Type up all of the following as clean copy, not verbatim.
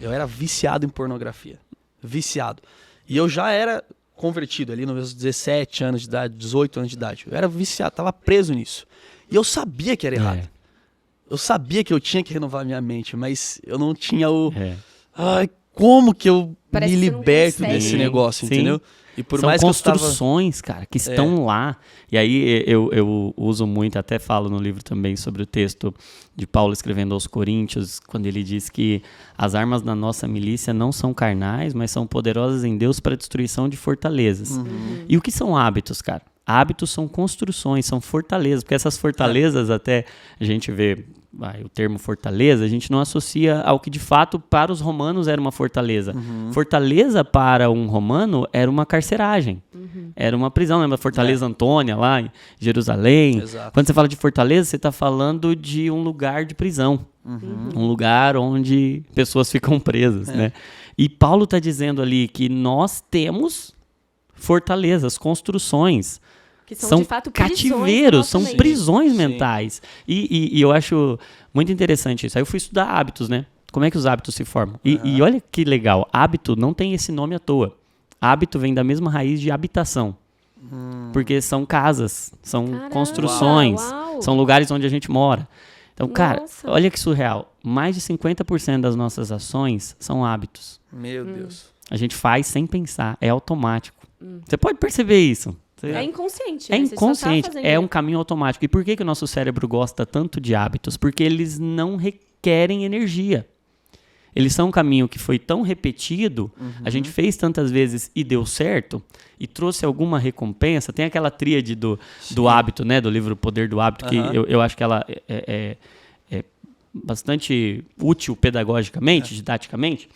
Eu era viciado em pornografia. Viciado. E eu já era convertido ali nos meus 17 anos de idade, 18 anos de idade. Eu era viciado, tava preso nisso. E eu sabia que era errado. Eu sabia que eu tinha que renovar minha mente, mas eu não tinha o... Ai, como que eu me liberto desse negócio, entendeu? E por São mais construções, cara, que estão lá. E aí eu uso muito, até falo no livro também sobre o texto de Paulo escrevendo aos Coríntios, quando ele diz que as armas da nossa milícia não são carnais, mas são poderosas em Deus para a destruição de fortalezas. E o que são hábitos, cara? Hábitos são construções, são fortalezas, porque essas fortalezas até a gente vê... o termo fortaleza, a gente não associa ao que de fato para os romanos era uma fortaleza. Fortaleza para um romano era uma carceragem, era uma prisão. Lembra a Fortaleza Antônia lá em Jerusalém? Exato. Quando você fala de fortaleza, você está falando de um lugar de prisão, um lugar onde pessoas ficam presas, né? E Paulo está dizendo ali que nós temos fortalezas, construções, que são de fato cativeiros, são mente. prisões mentais. E eu acho muito interessante isso. Aí eu fui estudar hábitos, né? Como é que os hábitos se formam? E olha que legal, hábito não tem esse nome à toa. Hábito vem da mesma raiz de habitação. Porque são casas, são construções, são lugares onde a gente mora. Então, cara, olha que surreal. Mais de 50% das nossas ações são hábitos. Meu Deus. A gente faz sem pensar, é automático. Você pode perceber isso. É inconsciente. É né? Você só tá inconsciente, fazendo. é um caminho automático. E por que o nosso cérebro gosta tanto de hábitos? Porque eles não requerem energia. Eles são um caminho que foi tão repetido, a gente fez tantas vezes e deu certo, e trouxe alguma recompensa. Tem aquela tríade do hábito, né? Do livro O Poder do Hábito, que eu acho que ela é bastante útil pedagogicamente, didaticamente,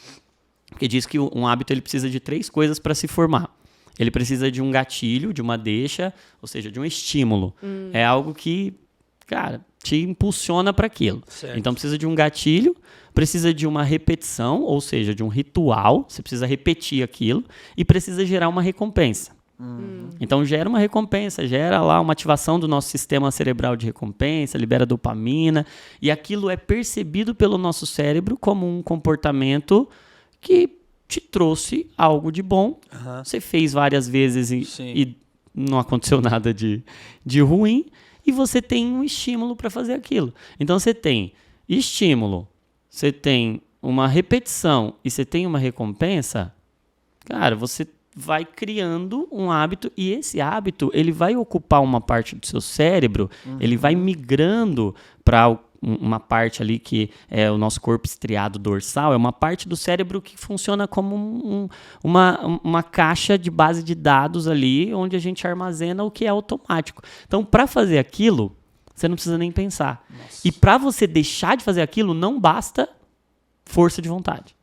porque diz que um hábito ele precisa de 3 coisas para se formar. Ele precisa de um gatilho, de uma deixa, ou seja, de um estímulo. É algo que, cara, te impulsiona para aquilo. Certo. Então precisa de um gatilho, precisa de uma repetição, ou seja, de um ritual. Você precisa repetir aquilo e precisa gerar uma recompensa. Então gera uma recompensa, gera lá uma ativação do nosso sistema cerebral de recompensa, libera dopamina, e aquilo é percebido pelo nosso cérebro como um comportamento que te trouxe algo de bom. Você fez várias vezes e não aconteceu nada de ruim, e você tem um estímulo para fazer aquilo. Então você tem estímulo, você tem uma repetição e você tem uma recompensa, cara, você vai criando um hábito, e esse hábito ele vai ocupar uma parte do seu cérebro, ele vai migrando para uma parte ali que é o nosso corpo estriado dorsal, é uma parte do cérebro que funciona como uma caixa de base de dados ali, onde a gente armazena o que é automático. Então, para fazer aquilo, você não precisa nem pensar. Nossa. E para você deixar de fazer aquilo, não basta força de vontade.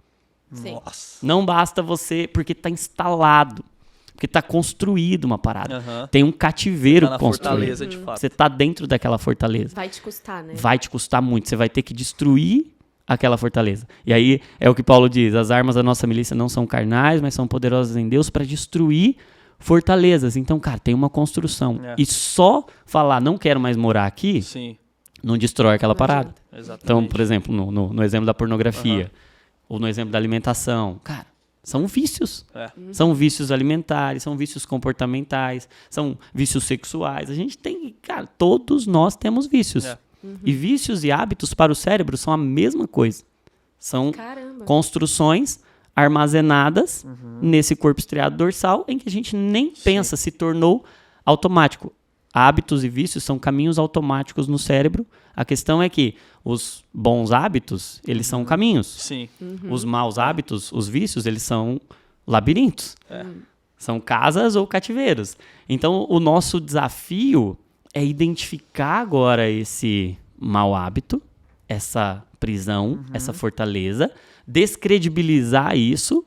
Sim. Nossa. Não basta você, porque está instalado, porque está construído uma parada. Tem um cativeiro construído. Fortaleza, de fato. Você está dentro daquela fortaleza. Vai te custar, né? Vai te custar muito. Você vai ter que destruir aquela fortaleza. E aí é o que Paulo diz: as armas da nossa milícia não são carnais, mas são poderosas em Deus para destruir fortalezas. Então, cara, tem uma construção. E só falar, não quero mais morar aqui, não destrói aquela parada. Exatamente. Então, por exemplo, no exemplo da pornografia, ou no exemplo da alimentação, cara, são vícios. São vícios alimentares, são vícios comportamentais, são vícios sexuais. A gente tem, cara, todos nós temos vícios. E vícios e hábitos para o cérebro são a mesma coisa. São construções armazenadas nesse corpo estriado dorsal, em que a gente nem pensa, se tornou automático. Hábitos e vícios são caminhos automáticos no cérebro. A questão é que os bons hábitos, eles são caminhos. Os maus hábitos, os vícios, eles são labirintos. São casas ou cativeiros. Então, o nosso desafio é identificar agora esse mau hábito, essa prisão, essa fortaleza, descredibilizar isso,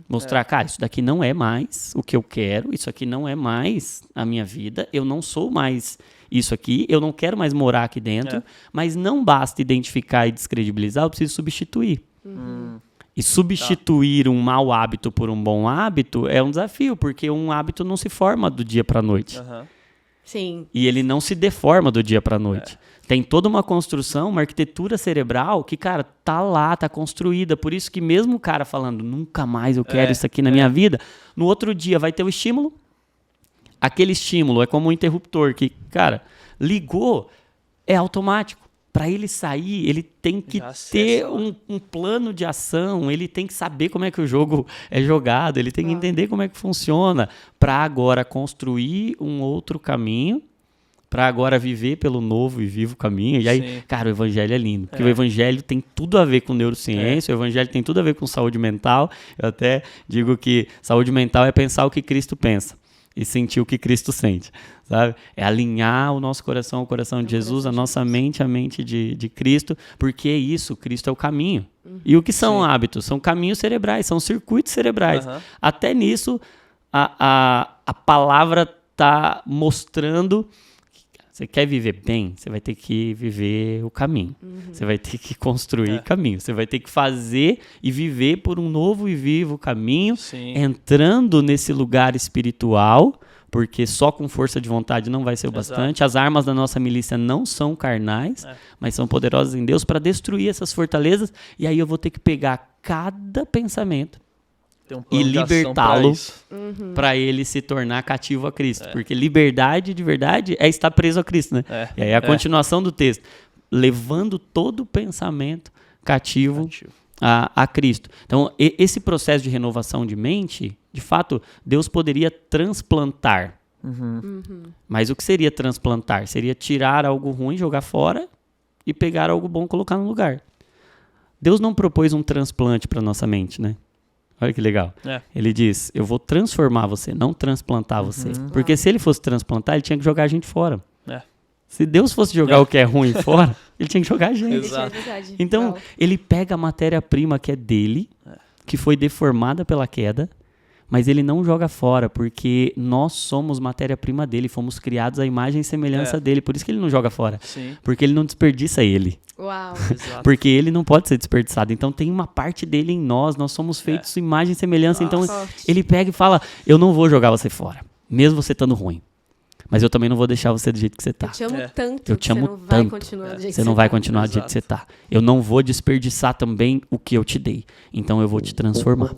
mostrar, cara, isso daqui não é mais o que eu quero, isso aqui não é mais a minha vida, eu não sou mais isso aqui, eu não quero mais morar aqui dentro, mas não basta identificar e descredibilizar, eu preciso substituir. E substituir um mau hábito por um bom hábito é um desafio, porque um hábito não se forma do dia para a noite. Sim. E ele não se deforma do dia pra noite. Tem toda uma construção, uma arquitetura cerebral que, cara, tá lá, tá construída. Por isso que mesmo o cara falando, nunca mais eu quero isso aqui na minha vida, no outro dia vai ter o estímulo. Aquele estímulo é como um interruptor que, cara, ligou, é automático. Para ele sair, ele tem que ter um plano de ação, ele tem que saber como é que o jogo é jogado, ele tem que entender como é que funciona, para agora construir um outro caminho, para agora viver pelo novo e vivo caminho. E aí, cara, o evangelho é lindo, porque o evangelho tem tudo a ver com neurociência, o evangelho tem tudo a ver com saúde mental. Eu até digo que saúde mental é pensar o que Cristo pensa e sentir o que Cristo sente, sabe? É alinhar o nosso coração ao coração de Jesus, a nossa mente à mente de Cristo, porque é isso, Cristo é o caminho. E o que são hábitos? São caminhos cerebrais, são circuitos cerebrais. Até nisso, a palavra está mostrando. Você quer viver bem, você vai ter que viver o caminho. Você vai ter que construir caminho. Você vai ter que fazer e viver por um novo e vivo caminho, entrando nesse lugar espiritual, porque só com força de vontade não vai ser o bastante. As armas da nossa milícia não são carnais, mas são poderosas em Deus para destruir essas fortalezas. E aí eu vou ter que pegar cada pensamento e libertá-lo para ele se tornar cativo a Cristo. Porque liberdade de verdade é estar preso a Cristo, né? E aí a continuação do texto. Levando todo o pensamento cativo a Cristo. Então, esse processo de renovação de mente, de fato, Deus poderia transplantar. Mas o que seria transplantar? Seria tirar algo ruim, jogar fora e pegar algo bom e colocar no lugar. Deus não propôs um transplante para nossa mente, né? Olha que legal. Ele diz, eu vou transformar você, não transplantar você. Porque se ele fosse transplantar, ele tinha que jogar a gente fora. Se Deus fosse jogar o que é ruim fora, ele tinha que jogar a gente. Então, ele pega a matéria-prima que é dele, que foi deformada pela queda, mas ele não joga fora, porque nós somos matéria-prima dele, fomos criados à imagem e semelhança dele. Por isso que ele não joga fora. Porque ele não desperdiça ele. Uau. Porque ele não pode ser desperdiçado. Então tem uma parte dele em nós somos feitos à imagem e semelhança. Então ele pega e fala, eu não vou jogar você fora, mesmo você estando ruim. Mas eu também não vou deixar você do jeito que você tá. Eu te amo tanto. Eu te amo tanto. Você não vai continuar do jeito que você tá. Eu não vou desperdiçar também o que eu te dei. Então eu vou te transformar.